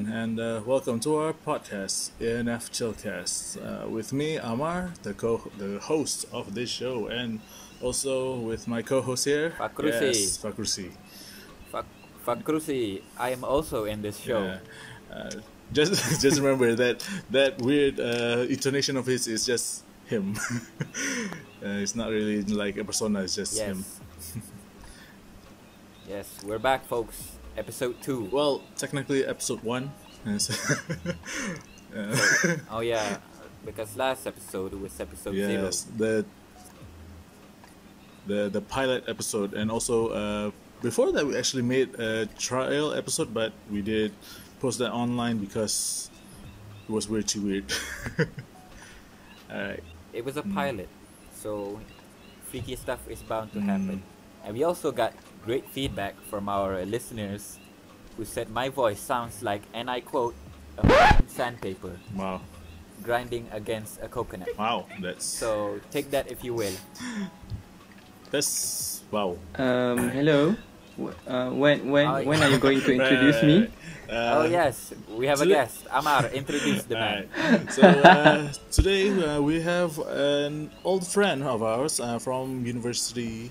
everyone, and welcome to our podcast, ANF Chillcast. With me, Ammar, the host of this show, and also with my co-host here, Fakrusy. Fakrusy. Fakrusy. I am also in this show. Yeah. Just remember that weird intonation of his is just him. It's not really like a persona; it's just him. Yes, we're back, folks. Episode 2. Well, technically episode 1. Oh yeah, because last episode was episode 0. Yes, the pilot episode, and also before that we actually made a trial episode, but we did post that online because it was way too weird. Alright. It was a pilot, so freaky stuff is bound to happen. And we also got great feedback from our listeners who said my voice sounds like, and I quote, a fucking sandpaper. Wow. Grinding against a coconut. Wow, that's... So take that if you will. That's... wow. Hello. When are you going to introduce me? Oh yes, we have a guest. Ammar, introduce the man. Right. So today we have an old friend of ours from university.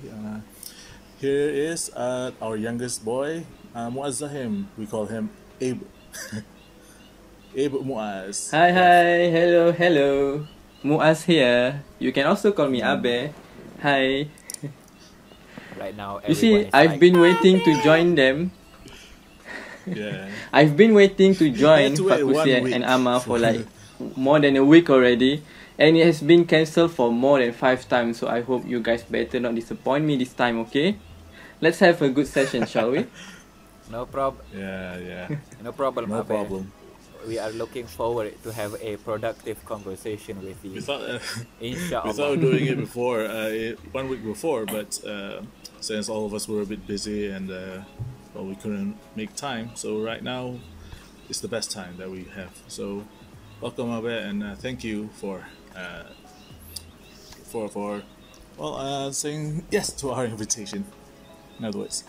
Here is our youngest boy, Muaz Zahim. We call him Abe. Abe Muaz. Hi, hello. Muaz here. You can also call me Abe. Hi. Right now, you see, I've been waiting to join them. Yeah. I've been waiting to join Fakrusy and Ammar for like more than a week already, and it has been cancelled for more than 5 times. So I hope you guys better not disappoint me this time, okay? Let's have a good session, shall we? No problem. Yeah. No problem. No Abe. problem. We are looking forward to have a productive conversation with you. We thought Inshallah. doing it before, 1 week before, but since all of us were a bit busy and well, we couldn't make time, so right now it's the best time that we have. So welcome, Abe, and thank you for saying yes to our invitation. In other words,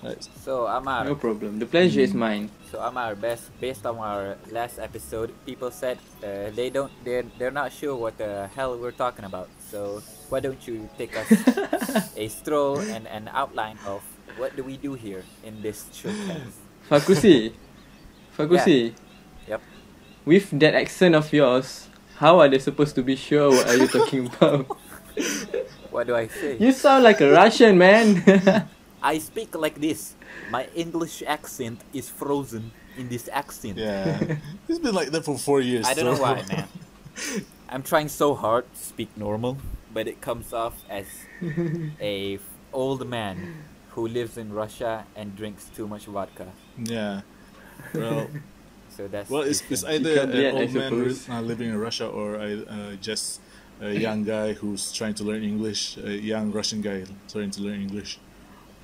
right. So Ammar. No problem. The pleasure is mine. So Ammar, based on our last episode, people said they're not sure what the hell we're talking about. So why don't you take us a stroll and an outline of what do we do here in this showcase? Fakrusy. Yeah. Yep. With that accent of yours, how are they supposed to be sure what are you talking about? What do I say? You sound like a Russian, man. I speak like this. My English accent is frozen in this accent. Yeah, it's been like that for 4 years. I don't know why, man. I'm trying so hard to speak normal, but it comes off as a old man who lives in Russia and drinks too much vodka. Yeah. Well, So that's it's either an old man living in Russia or just a young guy who's trying to learn English, a young Russian guy trying to learn English.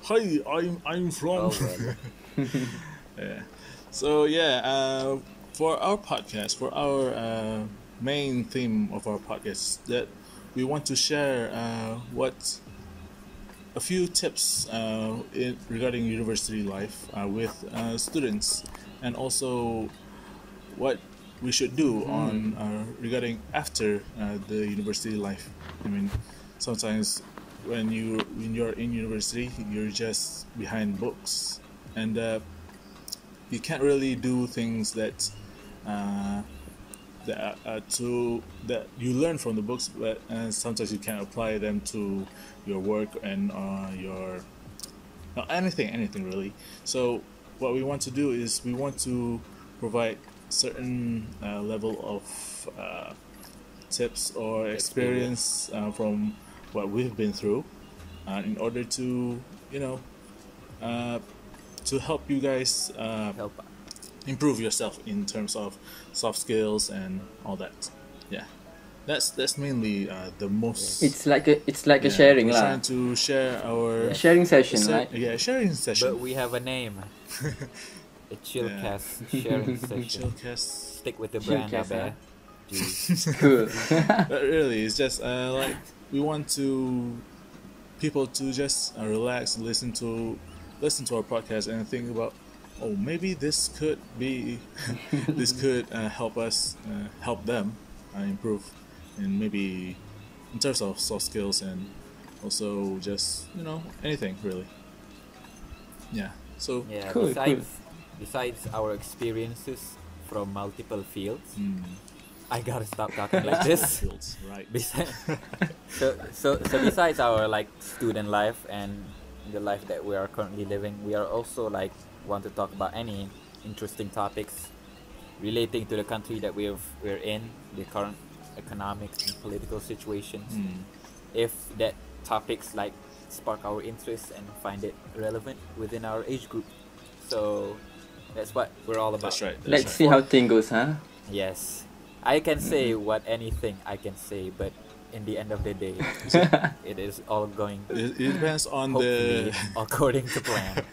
Hi, I'm from. Oh, well. Yeah. So yeah, for our podcast, for our main theme of our podcast, that we want to share a few tips regarding university life with students, and also what we should do on regarding after the university life. I mean, sometimes when you're in university, you're just behind books, and you can't really do things that you learn from the books, but sometimes you can't apply them to your work and anything really. So what we want to do is we want to provide certain level of tips or experience from what we've been through, in order to to help you guys improve yourself in terms of soft skills and all that. Yeah, that's mainly the most. It's like a sharing we're lah. trying to share our Sharing session, right? Yeah, sharing session. But we have a name. A Chillcast sharing session. Chillcast. Stick with the brand, Chillcast, Abe. Cool. But really, it's just like we want people to just relax and listen to our podcast and think about oh, maybe this could be, this could help us, help them improve, and maybe in terms of soft skills and also just anything really. Yeah. So Yeah. Cool, cool. Besides our experiences from multiple fields, mm, I gotta stop talking like this. fields, right? Besides, so besides our like student life and the life that we are currently living, we are also like want to talk about any interesting topics relating to the country that we're in, the current economic and political situations. Mm, If that topics like spark our interest and find it relevant within our age group. So that's what we're all about. that's right. That's Let's right. see how thing goes, huh? Yes. I can say what anything I can say, but in the end of the day, it is all going It depends on hopefully the. according to plan.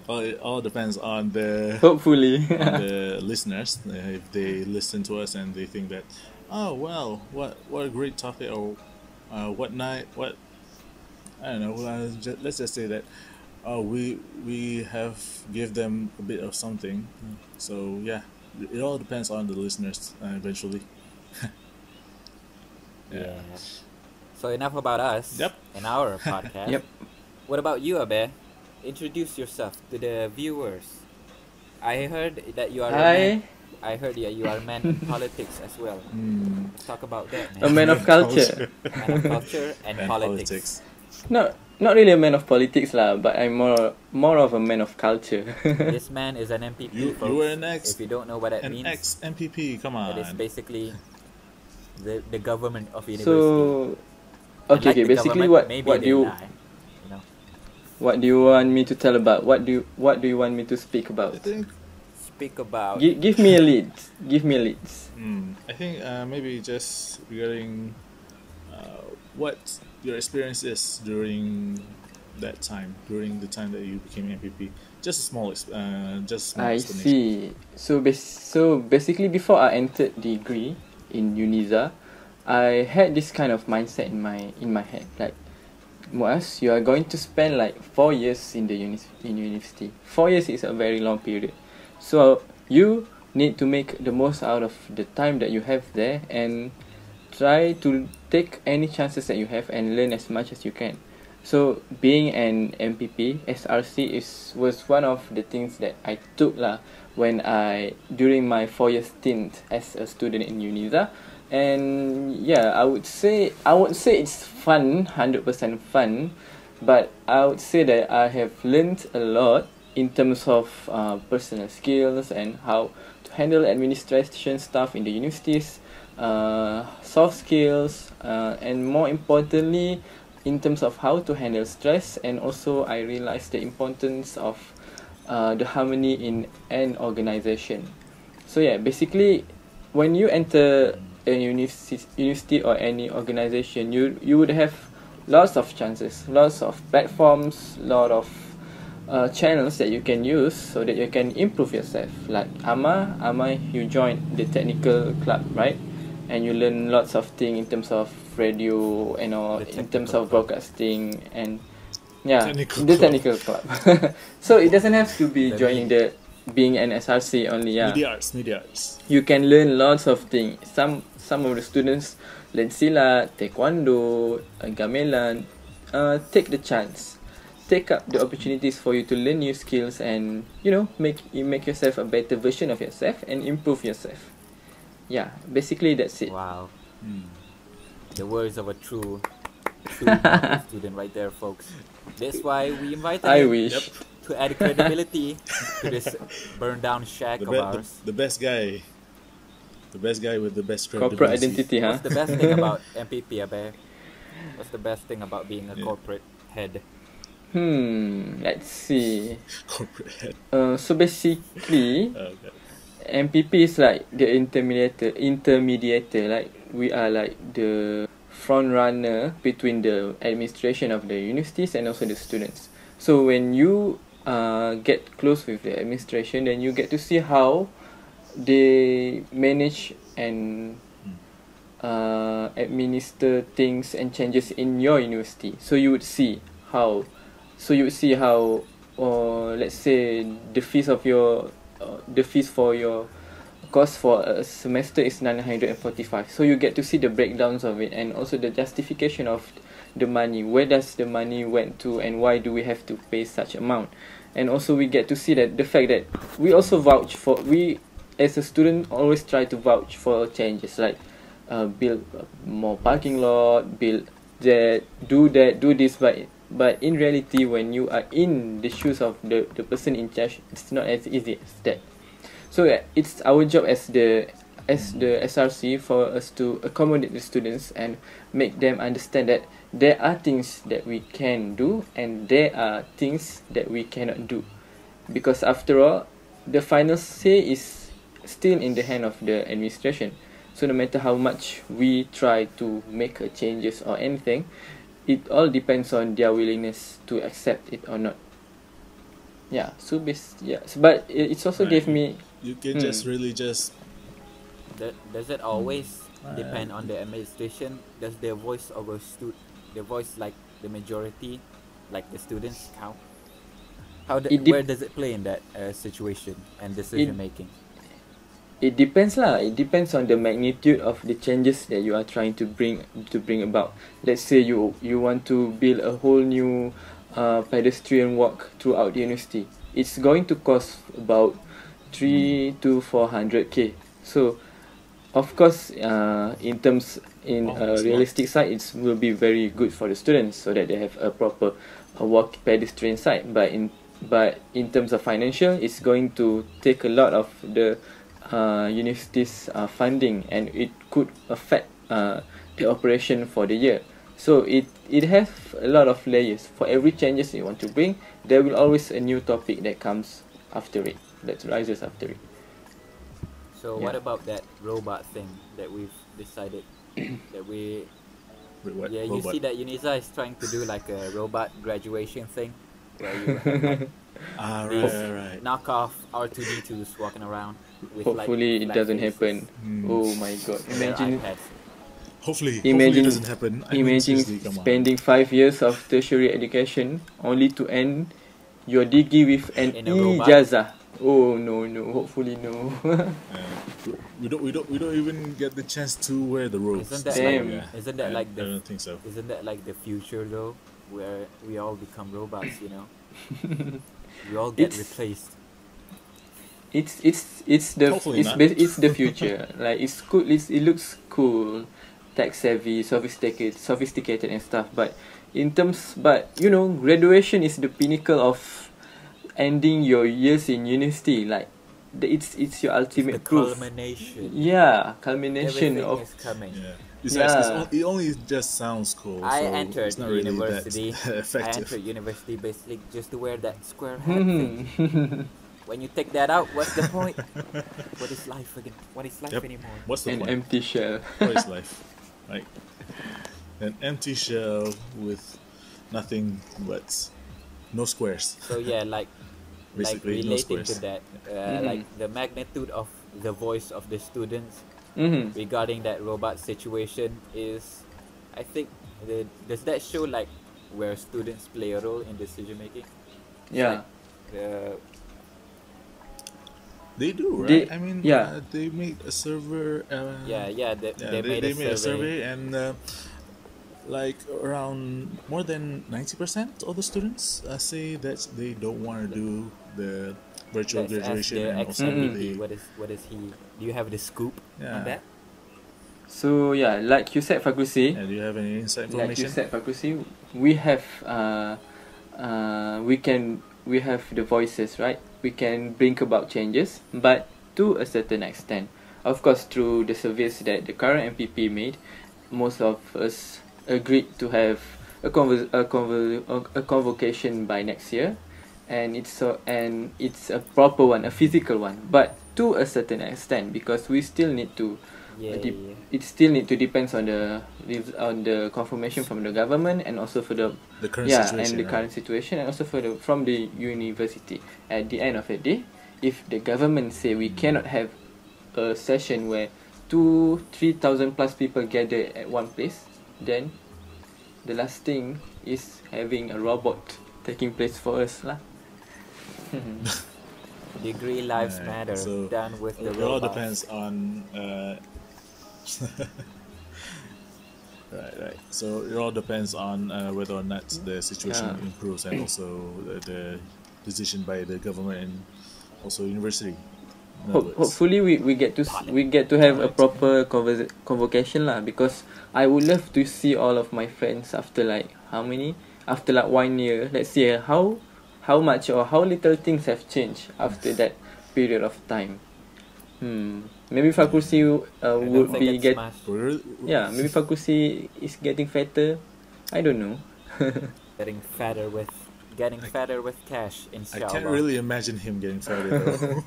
It all depends on the Hopefully. on the listeners. If they listen to us and they think that, oh well, what a great topic, or what night, what I don't know. Let's just say that we have give them a bit of something. So yeah, it all depends on the listeners eventually. Yeah. So enough about us Yep. and our podcast. Yep. What about you, Abe? Introduce yourself to the viewers. I heard that you are a Hi, man. I heard that you are a man in politics as well. Mm, Let's talk about that, a man. man of culture. Man of culture and and politics. Not really a man of politics lah, but I'm more of a man of culture. This man is an MPP, you folks. were an ex If you don't know what that an means, ex MPP. Come it is on. basically the government of university. So, And okay, like okay. the Basically, government, what maybe what they do you lie, you know? what do you want me to tell about? What do you want me to speak about? I think. Speak about Give me a lead. Give me a lead. I think maybe just regarding what your experience is during that time, during the time that you became MPP. Just a small, just a small I explanation. see. So basically, before I entered degree in UNISA, I had this kind of mindset in my head. Like, Muaz, you are going to spend like 4 years in the university. 4 years is a very long period. So you need to make the most out of the time that you have there and try to take any chances that you have and learn as much as you can. So being an MPP, SRC was one of the things that I took lah during my 4 year stint as a student in UNISA. And yeah, I would say it's fun, 100% fun, but I would say that I have learned a lot in terms of personal skills and how to handle administration stuff in the universities, soft skills, and more importantly, in terms of how to handle stress. And also I realized the importance of the harmony in an organization. So yeah, basically, when you enter a university or any organization, you would have lots of chances, lots of platforms, lot of channels that you can use so that you can improve yourself. Like Ammar, you joined the technical club, right? And you learn lots of things in terms of radio and all, The in terms technical of club. broadcasting and yeah, Technical the club. technical club. So it doesn't have to be The joining being an SRC only. Yeah, Media arts. you can learn lots of things. Some of the students learn silat, taekwondo, gamelan. Take the chance, take up the opportunities for you to learn new skills and make yourself a better version of yourself and improve yourself. Yeah, basically that's it. wow, Mm. the words of a true model student right there, folks. That's why we invited I him wish. Yep. to add credibility to this burned down shack The, of be- ours. the best guy. The best guy with the best Corporate credibility. identity, huh? What's the best thing about MPP, Abe? What's the best thing about being a Yeah. corporate head? Let's see. Corporate head. So basically, Okay. MPP is like the intermediator. Like we are like the front runner between the administration of the universities and also the students. So when you get close with the administration, then you get to see how they manage and administer things and changes in your university. So you would see how or let's say the fees for your cost for a semester is 945. So you get to see the breakdowns of it, and also the justification of the money. Where does the money went to, and why do we have to pay such amount? And also we get to see that the fact that we also vouch for, we as a student always try to vouch for changes, like build more parking lot, build that, do this, but in reality, when you are in the shoes of the person in charge, it's not as easy as that. So it's our job as the SRC for us to accommodate the students and make them understand that there are things that we can do and there are things that we cannot do, because after all, the final say is still in the hand of the administration. So no matter how much we try to make changes or anything, it all depends on their willingness to accept it or not. Yeah. So but it's also gave me. You can just really just. Does it always depend on the administration? Does their voice over their voice, like the majority, like the students, count? Where does it play in that situation and decision making? It depends lah. It depends on the magnitude of the changes that you are trying to bring about. Let's say you want to build a whole new pedestrian walk throughout the university. It's going to cost about 300 to 400k. So, of course, in realistic side, it will be very good for the students so that they have a proper walk pedestrian side. But in terms of financial, it's going to take a lot of the university's funding, and it could affect the operation for the year. So it has a lot of layers. For every changes you want to bring, there will always a new topic that comes after it, that rises after it. So what about that robot thing that we've decided that we? Wait, what? Yeah, robot? You see that UNISA is trying to do like a robot graduation thing, where you have like right. knockoff R2D2s walking around. With Hopefully like it doesn't faces happen. Oh my god! and their Imagine iPads. Hopefully it doesn't happen. Imagine seriously, come on. spending 5 years of tertiary education only to end your degree with an In a robot? ijazah. Oh no! Hopefully no. We don't even get the chance to wear the robes. Isn't that Damn. Isn't that like I don't think so. Isn't that like the future though, where we all become robots? You know, we all get replaced. It's Hopefully not. it's the future. Like it's cool. It looks cool, tech savvy, sophisticated and stuff. But graduation is the pinnacle of ending your years in university. Like it's your ultimate It's the proof. culmination. Yeah, culmination Everything of. is coming. Yeah. Besides, it only just sounds cool. I so entered it's not really university. that I effective. entered university basically just to wear that square hat thing. When you take that out, what's the point? What is life again? What is life anymore? What's the An point? empty shell. What is life? Like an empty shell with nothing but no squares. So yeah, like Basically, no relating to squares. that, like the magnitude of the voice of the students Mm-hmm. regarding that robot situation is, I think, does that show like where students play a role in decision making? Yeah. They do, right? I mean, yeah. They made a server. They made a survey, and like around more than 90% of the students say that they don't want to do the virtual Let's ask graduation, the and also ex-MVP, what is he? Do you have the scoop on that? So yeah, like you said, Fakrusy. do you have any inside Like you information? said, Fakrusy, we have we have the voices, right? We can bring about changes, but to a certain extent. Of course, through the surveys that the current MPP made, most of us agreed to have a convocation by next year, and it's a proper one, a physical one, but to a certain extent, because we still need to. It still need to depends on the confirmation from the government, and also for the current situation, and the current situation, and also from the university. At the end of the day, if the government say we cannot have a session where 2,000-3,000 plus people gather at one place, then the last thing is having a robot taking place for us lah. Degree lives Right. matter. So Done with the it all robots. depends on. Right. So it all depends on whether or not the situation Yeah. improves, and also the decision by the government and also university. In other words. Hopefully we get to have a Alright. proper convocation lah, because I would love to see all of my friends after like after like 1 year. Let's see how much or how little things have changed after that period of time. Maybe Fakrusy I don't would think be it's much. maybe Fakrusy is getting fatter. I don't know. Getting fatter with cash, I inshallah. can't really imagine him getting fatter though.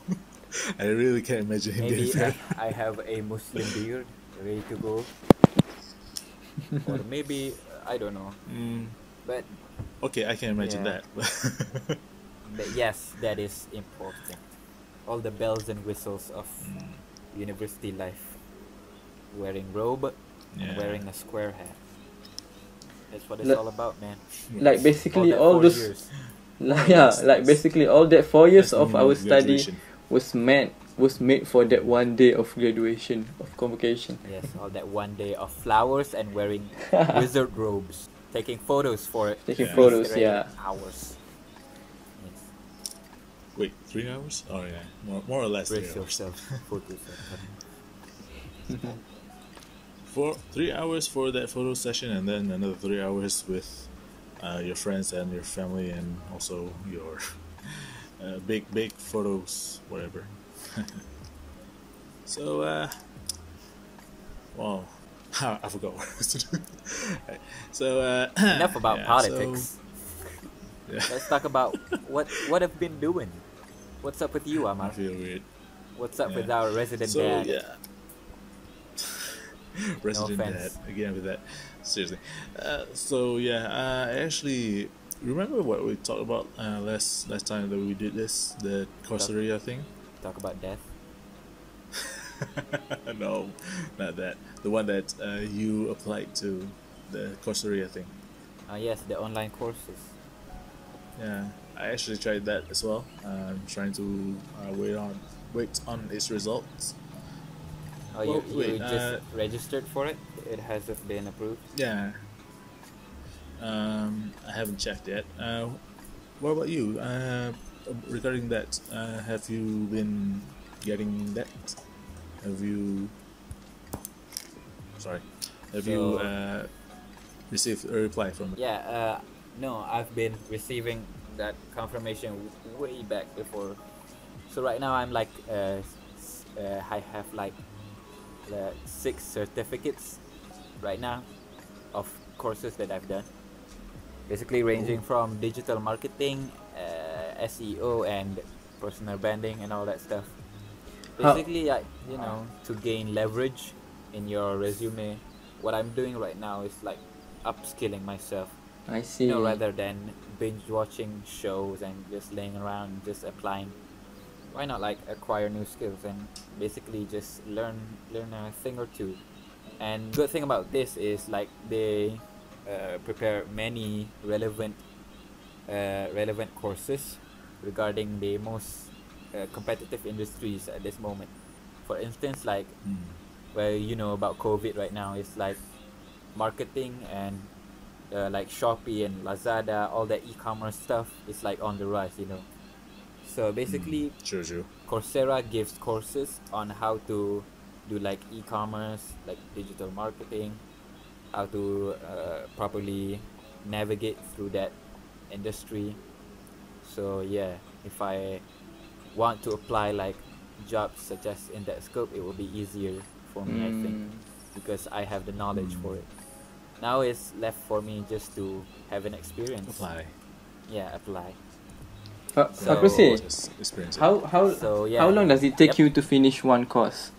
I really can't imagine him Maybe getting fatter. I have a Muslim beard ready to go. Or maybe, I don't know. But, Okay, I can imagine Yeah. that. but yes, that is important. All the bells and whistles of university life. Wearing robe and Yeah. wearing a square hat. That's what it's Like- all about, man. Like basically that all 4 those years. like basically all that 4 years That's of meaning our study graduation. was made for that one day of graduation, of convocation. Yes, all that one day of flowers and wearing wizard robes. Taking photos for it. Taking Yeah. photos, Straight yeah. hours. Yes. Wait, 3 hours? Oh yeah, more or less 3 Brace hours. yourself. Photos. 3 hours for that photo session, and then another 3 hours with your friends and your family, and also your big photos, whatever. So, wow, I forgot what I was to do. Right. So, Enough about yeah, politics. Yeah. Let's talk about what I've been doing. What's up with you, I Ammar? feel weird. What's up Yeah. with our resident So dad? yeah, resident dad offense. again with that. Seriously. So yeah, I actually remember what we talked about last time that we did this, the Corsaria thing. Talk about death. No, not that. The one that you applied to, the Corsaria thing. Yes, the online courses. Yeah, I actually tried that as well. I'm trying to wait on its results. Oh, Well, you wait, just registered for it? It hasn't been approved. Yeah. I haven't checked yet. What about you? Regarding that, have you been getting that? Have you? Sorry. Have you So- received a reply from it? Yeah, no, I've been receiving that confirmation way back before. So right now I'm like, I have like 6 certificates right now of courses that I've done. Basically ranging from digital marketing, SEO, and personal branding and all that stuff. How- Basically, to gain leverage in your resume, what I'm doing right now is like upskilling myself. I see. Rather than binge watching shows and just laying around, just applying. Why not like acquire new skills and basically just learn a thing or two. And good thing about this is like they prepare many relevant courses regarding the most competitive industries at this moment. For instance, like about COVID right now, it's like marketing and like Shopee and Lazada, all that e-commerce stuff is like on the rise. So basically, True. Coursera gives courses on how to do like e-commerce, like digital marketing, how to properly navigate through that industry. So yeah, if I want to apply like jobs such as in that scope, it will be easier for me, I think, because I have the knowledge for it. Now it's left for me just to have an experience. Apply. Yeah, apply. So, Fakrusy, Just experience it. how long does it take Yep. you to finish one course?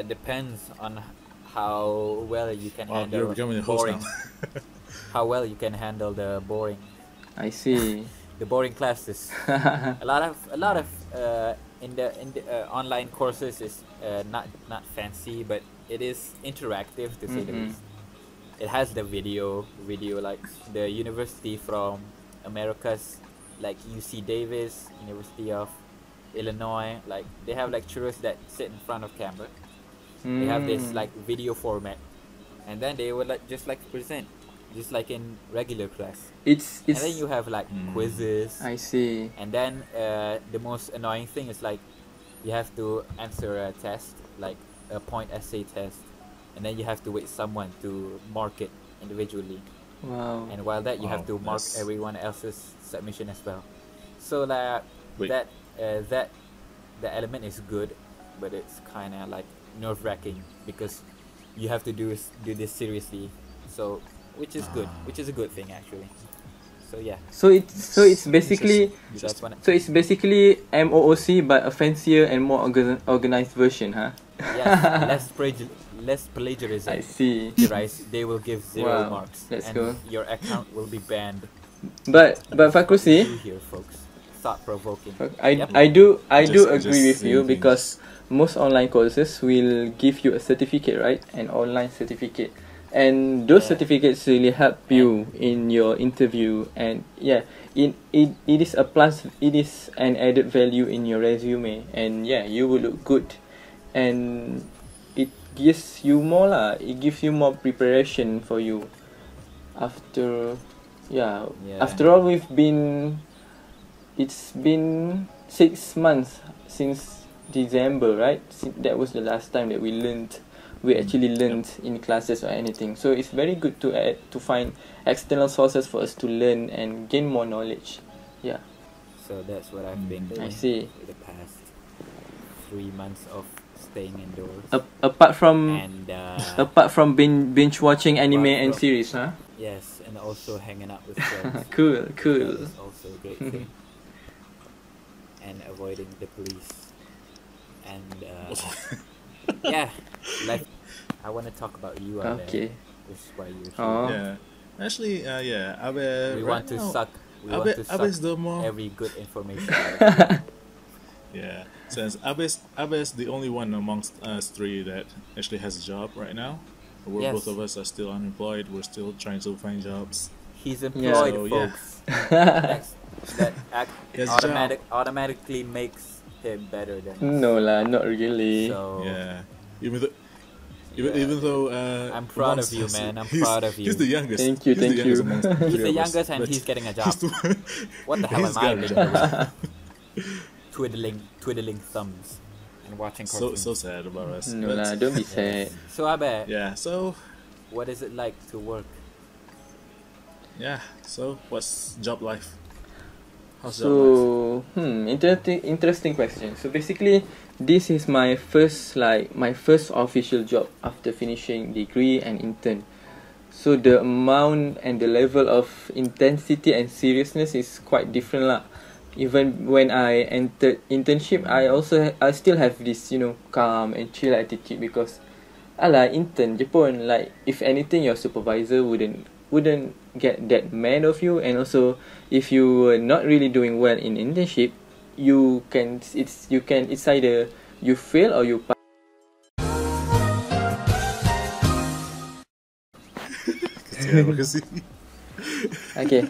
Depends on how well you can Wow, handle you're becoming a host boring. now. How well you can handle the boring I see. classes. a lot of in the online courses is not fancy, but it is interactive to say the least. It has the video like the university from Americas like UC Davis, University of Illinois, like they have lecturers that sit in front of camera. They have this like video format, and then they will like just like present, just like in regular class. It's And then you have like quizzes. I see. And then the most annoying thing is like you have to answer a test, like a point essay test, and then you have to wait someone to mark it individually. Wow. And while that you have to mark everyone else's submission as well. So like that the element is good, but it's kind of like nerve-wracking because you have to do this seriously. So which is good, which is a good thing actually. So yeah. So it's basically That's one. so it's basically MOOC but a fancier and more organized version, huh? Yes, less plagiarism. I see. They will give 0 Wow, marks, let's and go. your account will be banned. But Fakrusy, You here, folks. Thought provoking. I do Just agree with you saying because most online courses will give you a certificate, right? An online certificate. And those certificates really help you in your interview, and it is a plus, it is an added value in your resume, and you will look good, and it gives you more it gives you more preparation for you after after all it's been 6 months since December, right? That was the last time that we actually learned in classes or anything. So it's very good to find external sources for us to learn and gain more knowledge. Yeah. So that's what I've been doing I see. for the past 3 months of staying indoors. Apart from And binge watching anime apart and from- series, huh? yes, and also hanging out with friends. Cool. That is also a great thing. And avoiding the police. And yeah, like I want to talk about you. Okay. This is why you're here. Oh. Yeah. Actually, Abe. We right want to now, suck. We Abe, want to Abe's suck the more. every good information out of you. Yeah. Since Abe's the only one amongst us three that actually has a job right now. Both of us are still unemployed. We're still trying to find jobs. He's employed, So, yeah. folks. Yes, Automatically makes him better than us. No lah, not really. So Yeah. Even though I'm proud of amongst you, us, man. I'm he's- proud of you. He's the youngest. Thank you, He's the thank youngest you. amongst the He's three the of us, youngest and but he's getting a job. he's the one- What the hell he's am I got a doing? Twiddling thumbs and watching so cartoons. sad about us. No But, lah, don't be sad. So I bet. yeah. So What is it like to work? yeah. So what's job life? How's job life? So, interesting question. So basically, this is my first official job after finishing degree and intern. So the amount and the level of intensity and seriousness is quite different lah. Even when I entered internship, I still have this calm and chill attitude because intern je pun, like if anything your supervisor wouldn't get that mad of you, and also if you were not really doing well in internship, it's either you fail or you pass. Okay.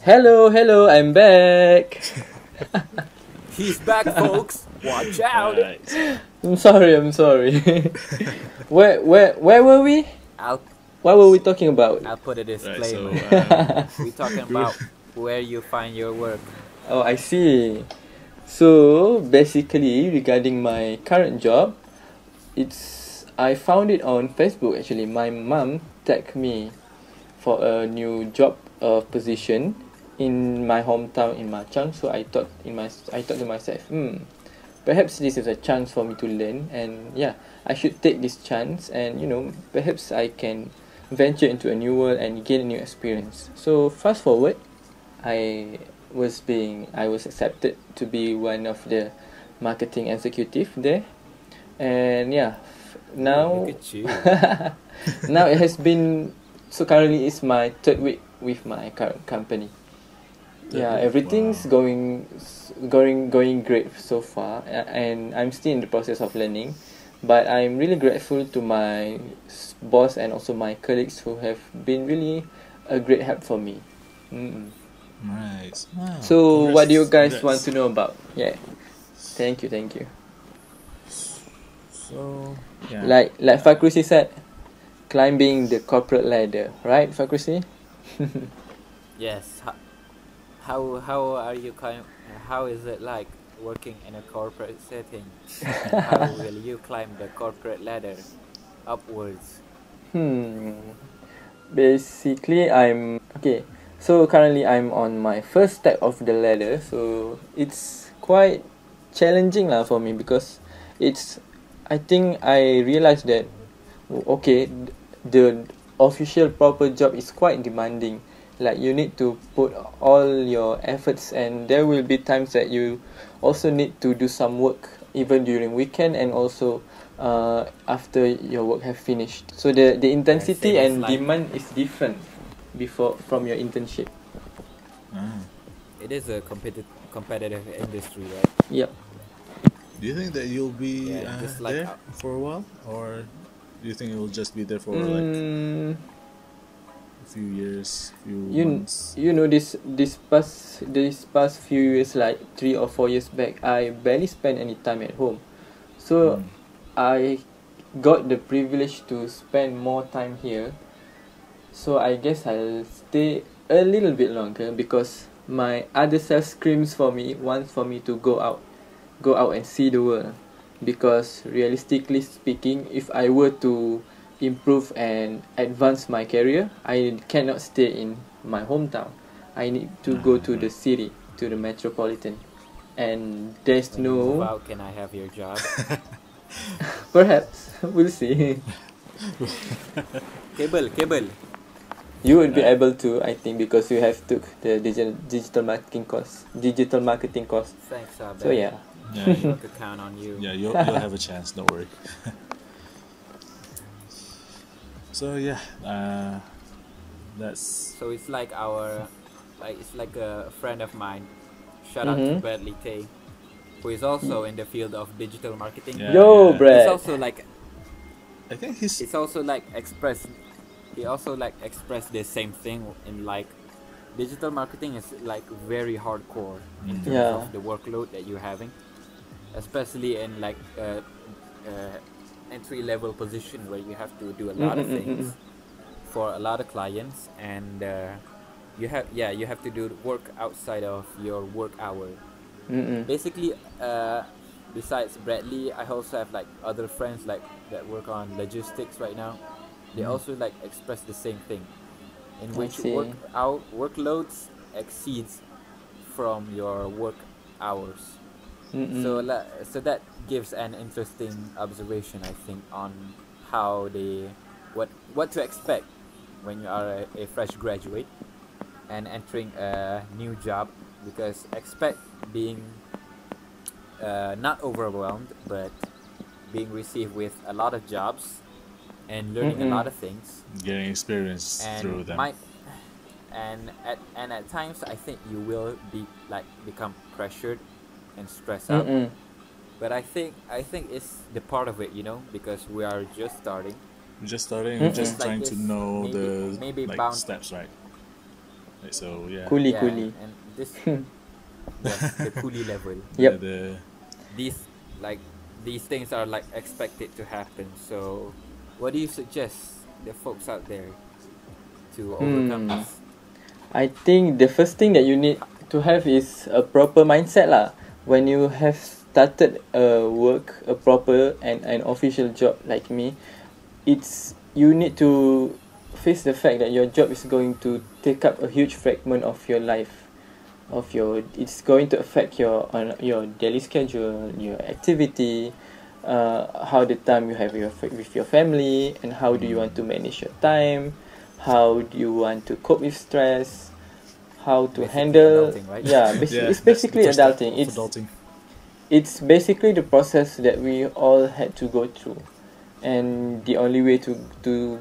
Hello, I'm back. He's back, folks. Watch out. Right. I'm sorry. Where were we? What were we talking about? I'll put a Right. disclaimer. So We're talking about where you find your work. Oh, I see. So basically, regarding my current job, I found it on Facebook. Actually, my mom tagged me for a new job position in my hometown in Machang. So I thought to myself, perhaps this is a chance for me to learn, and I should take this chance, and perhaps I can venture into a new world and gain a new experience. So fast forward, I was accepted to be one of the marketing executive there, and now Look at you. now it has been, so currently it's my 3rd week with my current company. Everything's going great so far, and I'm still in the process of learning, but I'm really grateful to my boss and also my colleagues who have been really a great help for me. Nice. Wow. So, what do you guys Congrats. want to know about? Yeah. Thank you. So yeah. Like Fakrusy said, climbing the corporate ladder, right, Fakrusy? Yes. How are you how is it like working in a corporate setting, and how will you climb the corporate ladder upwards? Basically, so currently I'm on my first step of the ladder, so it's quite challenging lah for me because I think I realized that okay, the official proper job is quite demanding. Like you need to put all your efforts, and there will be times that you also need to do some work even during weekend and also after your work have finished. So the intensity and demand is different from your internship. It is a competitive industry, right? Yep. Do you think that you'll be just like there for a while, or do you think you'll just be there for like a few years, months? You know, this past few years, like 3 or 4 years back, I barely spent any time at home, so I got the privilege to spend more time here. So I guess I'll stay a little bit longer because my other self screams for me, wants for me to go out and see the world. Because realistically speaking, if I were to improve and advance my career, I cannot stay in my hometown. I need to go to the city, to the metropolitan, and there's When you move no. out, can I have your job? Perhaps we'll see. Cable. You would be able to, I think, because you have took the digital marketing course. Thanks, Abel. So yeah. Yeah, I could count on you. yeah, you'll have a chance. Don't worry. So yeah, that's. So it's like it's like a friend of mine. Shout out to Bradley Tay, who is also in the field of digital marketing. Yeah, Yo, yeah. Brad. It's also like I think he's. it's also like express. He also like expressed the same thing in like digital marketing is like very hardcore in terms Yeah. of the workload that you're having, especially in like entry level position where you have to do a lot of things for a lot of clients, and you have to do work outside of your work hour. Basically, besides Bradley, I also have like other friends like that work on logistics right now. They also like express the same thing, in which see. workloads exceeds from your work hours. So that gives an interesting observation, I think, on how what to expect when you are a fresh graduate and entering a new job, because expect being not overwhelmed, but being received with a lot of jobs and learning a lot of things, getting experience through them. And at times I think you will become pressured and stressed out. But I think it's the part of it, because we are just starting. We're just starting. We're just Like trying to this, know maybe the bound- steps, right? Like, so yeah. Coolie. And this yes, the coolie level. Yep. These things are like expected to happen. So what do you suggest the folks out there to overcome this? I think the first thing that you need to have is a proper mindset lah. When you have started a proper and an official job like me, you need to face the fact that your job is going to take up a huge fragment of your life. It's going to affect your daily schedule, your activity, how the time you have with your family, and how do you want to manage your time, how do you want to cope with stress, how to handle adulting, right? it's basically adulting. It's basically the process that we all had to go through, and the only way to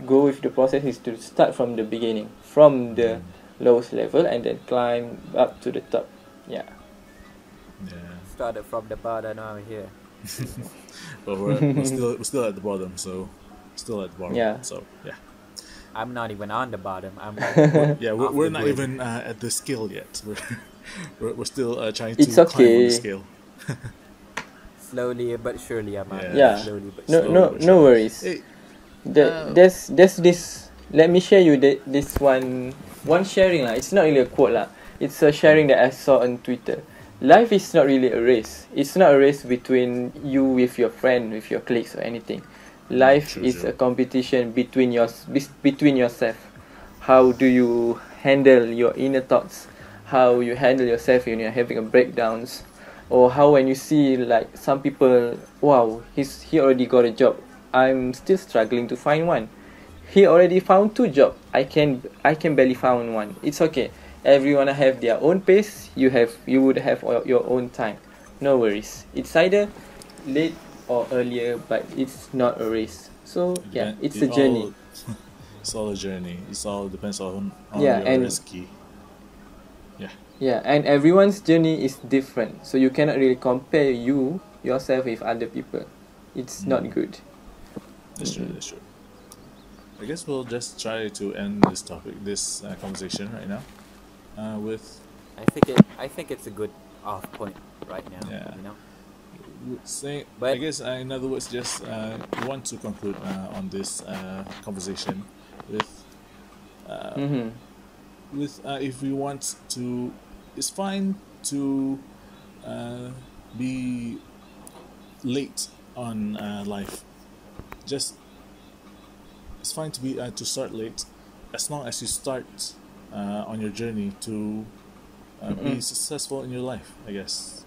go with the process is to start from the beginning, from the lowest level, and then climb up to the top. Yeah. Started from the bottom, now we're here. But we're still at the bottom, so still at the bottom. Yeah. So yeah. I'm not even on the bottom. I'm like, Yeah, off we're the not grid. even at the scale yet. We're still trying It's to climb on the okay. scale. Slowly but surely, Ammar. Yeah. Slowly but No, surely. no, but no sure. worries. Hey, There's this. Let me share you this one sharing lah. It's not really a quote lah. It's a sharing that I saw on Twitter. Life is not really a race. It's not a race between you with your friend, with your colleagues or anything. Life true, is true. a competition between yourself. How do you handle your inner thoughts? How you handle yourself when you're having a breakdowns, or how when you see like some people, wow, he already got a job. I'm still struggling to find one. He already found 2 jobs. I can barely find one. It's okay. Everyone have their own pace. You would have your own time. No worries. It's either late or earlier, but it's not a race. So yeah, it's a journey. It's all a journey. It's all depends on Yeah, your and risky. Yeah. yeah, and everyone's journey is different. So you cannot really compare yourself with other people. It's not good. That's true. That's true. I guess we'll just try to end this conversation right now, with I think it's a good off point right now. Yeah. You know. saying. But- I guess in other words, just want to conclude on this conversation with if we want to, it's fine to be late on life. Just it's fine to be to start late, as long as you start on your journey to be successful in your life, I guess.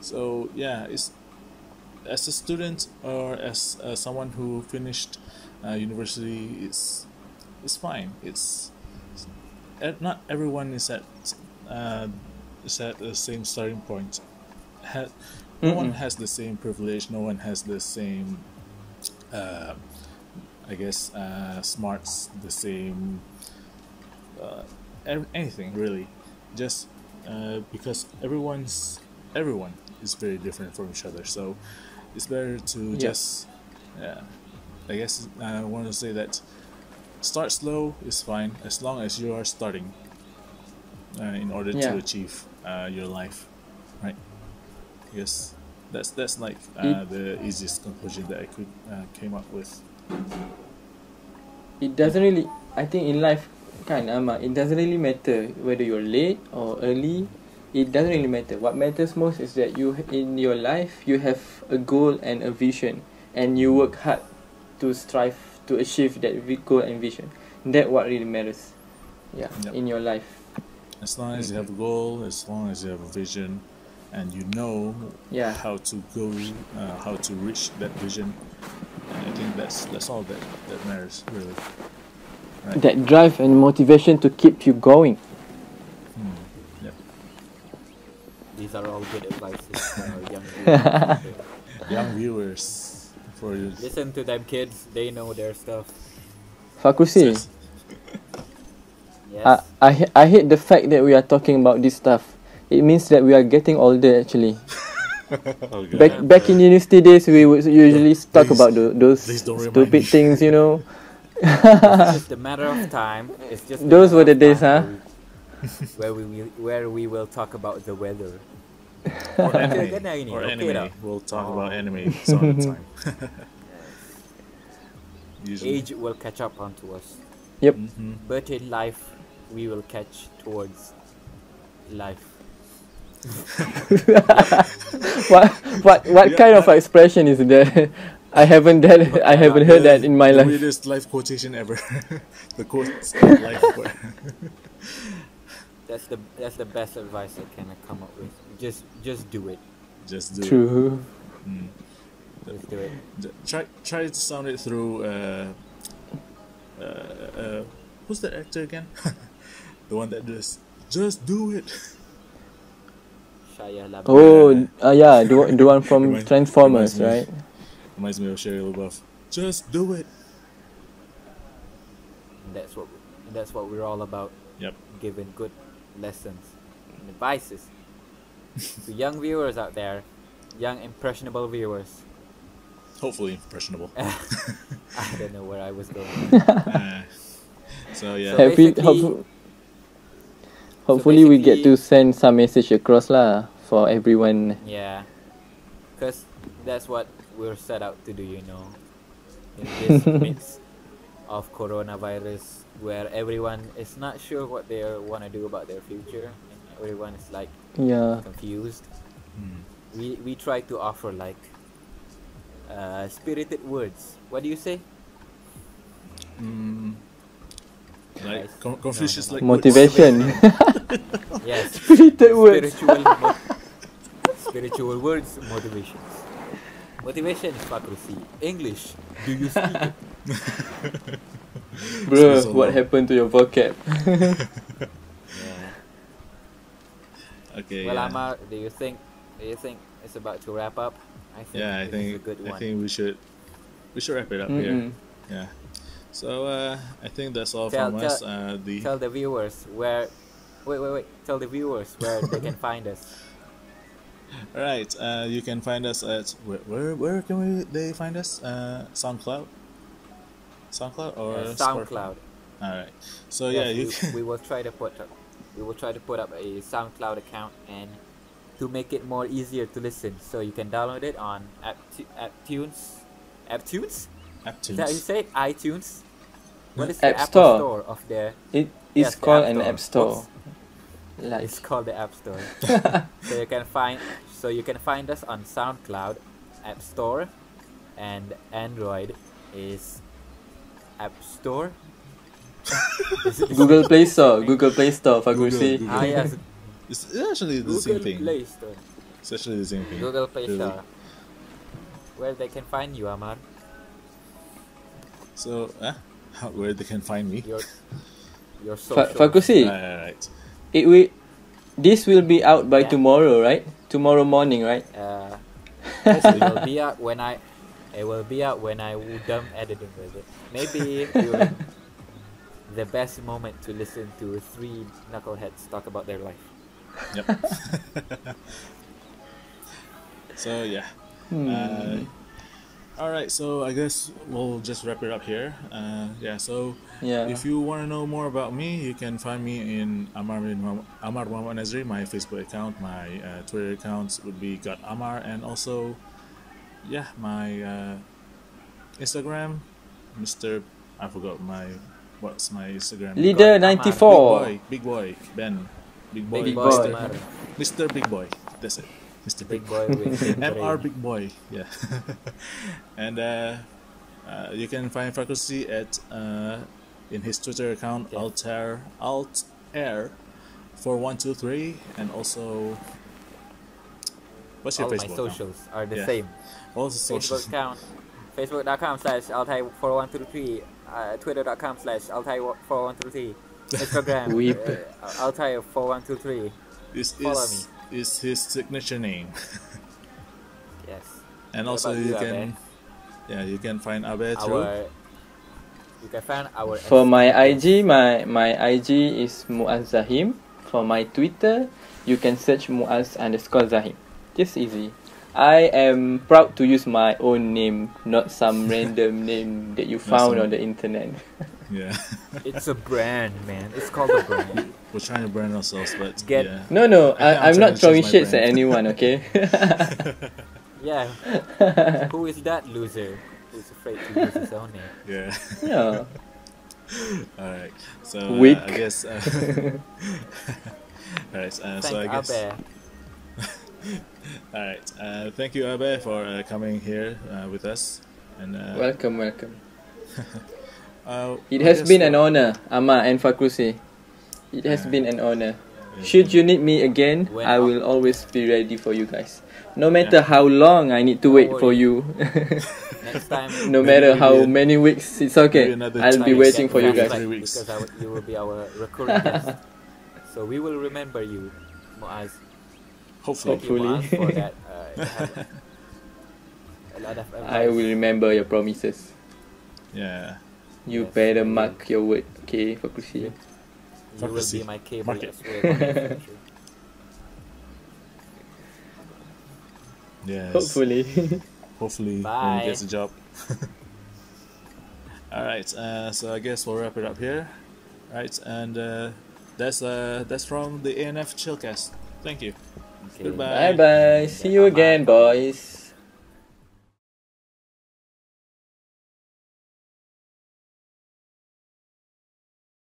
So yeah, it's as a student or as someone who finished university, it's fine. Not everyone is at the same starting point. No one has the same privilege. No one has the same, I guess, smarts. The same, anything really. Just because everyone is very different from each other. So it's better to just, I guess I want to say that start slow is fine as long as you are starting in order to achieve your life, right? Yes, that's like the easiest conclusion that I could came up with. It doesn't really, I think in life, Ammar, it doesn't really matter whether you're late or early. It doesn't really matter. What matters most is that you, in your life, you have a goal and a vision, and you work hard to strive to achieve that goal and vision. That's what really matters. In your life. As long as you have a goal, as long as you have a vision, and you know how to go, how to reach that vision, I think that's all that matters, really. Right? That drive and motivation to keep you going. Yep. These are all good advices for our young viewers. Young viewers, for you. Listen to them, kids. They know their stuff. Fakrusy, Yes. I hate the fact that we are talking about this stuff. It means that we are getting older actually. Okay. Back in university days, we would usually talk please- about those please don't remind stupid me. things, you know. It's just a matter of time. It's just a Those matter were the of days, time where we will talk about the weather. Or Kena anime. ini, Or okay anime. dah. We'll talk about anime some of the time. Usually. Age will catch up onto us, Yep. but in life, we will catch towards life. What kind of expression is that? I haven't heard that in my the life. weirdest life quotation ever. The quotes life quote. That's the best advice I can come up with. Just do it. Just do it. True. Just do it. Try to sound it through who's that actor again? The one that just do it. Shia LaBeouf. Oh, yeah, the one from Reminds- Transformers, reminds right? Reminds me of Shia LaBeouf. Just do it. That's what we're all about. Yep. Giving good lessons and advices to young viewers out there, young impressionable viewers. Hopefully impressionable. I don't know where I was going. So yeah. Happy, basically- hopefully we get to basically- send some message across lah for everyone. Yeah, because that's what we're set out to do, you know, in this midst of coronavirus, where everyone is not sure what they want to do about their future, and everyone is like Yeah. confused. Hmm. We try to offer like spirited words. What do you say? Like Nice. Confucius, No. like Motivation. Yes, Spirited words. spiritual words, motivations. Motivation, Fakrusy. English, do you speak it? Bro, So what long. happened to your vocab? Yeah. Okay. Well, yeah. Ammar, do you think it's about to wrap up? I think Yeah, I this is think a good one. I think we should wrap it up here. Mm-mm. Yeah. So I think that's all Tell- from tell- us. Tell the viewers where. Wait. Tell the viewers where they can find us. All right. You can find us at where can they find us? SoundCloud. SoundCloud or Spotify? SoundCloud. All right. So yeah, Yes, you we, can. we will try to put up a SoundCloud account, and to make it more easier to listen, so you can download it on iTunes. Is that how you say it? iTunes. What is the App Apple Store. Store of the? It's Yes, the called App an Store. app store. Oops. Like It's called the App Store. So you can find us on SoundCloud, App Store, and Android is App Store. Google Play Store. Google Play Store. Fakrusy. Google. Ah yes, It's actually the same Google thing. Play Store. It's actually the same thing. Google Play Really. Store. Where they can find you, Ammar. So where they can find me? Your social. Fakrusy. Right. This will be out by Yeah. tomorrow, right? Tomorrow morning, right? It will be out when I. It will be out when I done editing with it. Maybe during the best moment to listen to three knuckleheads talk about their life. Yep. So yeah. All right. So I guess we'll just wrap it up here. Yeah. So Yeah. if you want to know more about me, you can find me in Ammar Muhammad Nazri, my Facebook account. My Twitter accounts would be got Ammar, and also my Instagram, Mr. I forgot what's my Instagram. Leader Ammar. 94. Big boy Ben, Big boy, Big boy. Mr. Ammar. Mr. Big Boy. That's it, Mr. Big boy with big MR brain. Big Boy, yeah. And you can find Fakrusy at in his Twitter account, Okay. Altair 4123, and also what's your All my Facebook socials are the Yeah. same. account? Also Facebook socials. account, facebook.com/altai4123, twitter.com/altai4123, Instagram Weep. altai4123. Follow me. Is his signature name. Yes. And What also about you you, can you can find Abe through You can find our For my IG, my IG is Muaz Zahim. For my Twitter, you can search Muaz_Zahim. Just easy. I am proud to use my own name, not some random name that you found on the internet. yeah. It's a brand, man. It's called a brand. We're trying to brand ourselves, but Get- yeah. No, I'm trying not to throwing change my shits at brand. anyone, okay? Yeah. Who is that loser who's afraid to use his own name? Yeah. Yeah. All right. So Weak. I guess. All right. So I Thank guess. Abe. All right. Thank you, Abe, for coming here with us. And Welcome. It I has guess been an we'll- honor, Ammar and Fakrusy. It has Yeah. been an honor. Should you need me again, When I up- will always be ready for you guys. No matter how long I need to wait Don't for worry. you. Next time, No Maybe matter how maybe- many weeks, it's okay. maybe another I'll two be weeks. waiting for you Maybe guys. 3 weeks. Because you will be our recurring guest. So we will remember you, Muaz. Hopefully. Thank you, Muaz, for Hopefully. that. You have a lot of advice. I will remember your promises. Yeah. You Yes, better I will. mark your word, okay, Fakrusy? You will Fakrusy. be my cable Mark it. as well. in the future. Yes. Hopefully. Hopefully, when Bye. he gets a job. All right. So I guess we'll wrap it up here. right? And that's from the ANF Chillcast. Thank you. Okay. Goodbye. Bye bye. See you again, boys.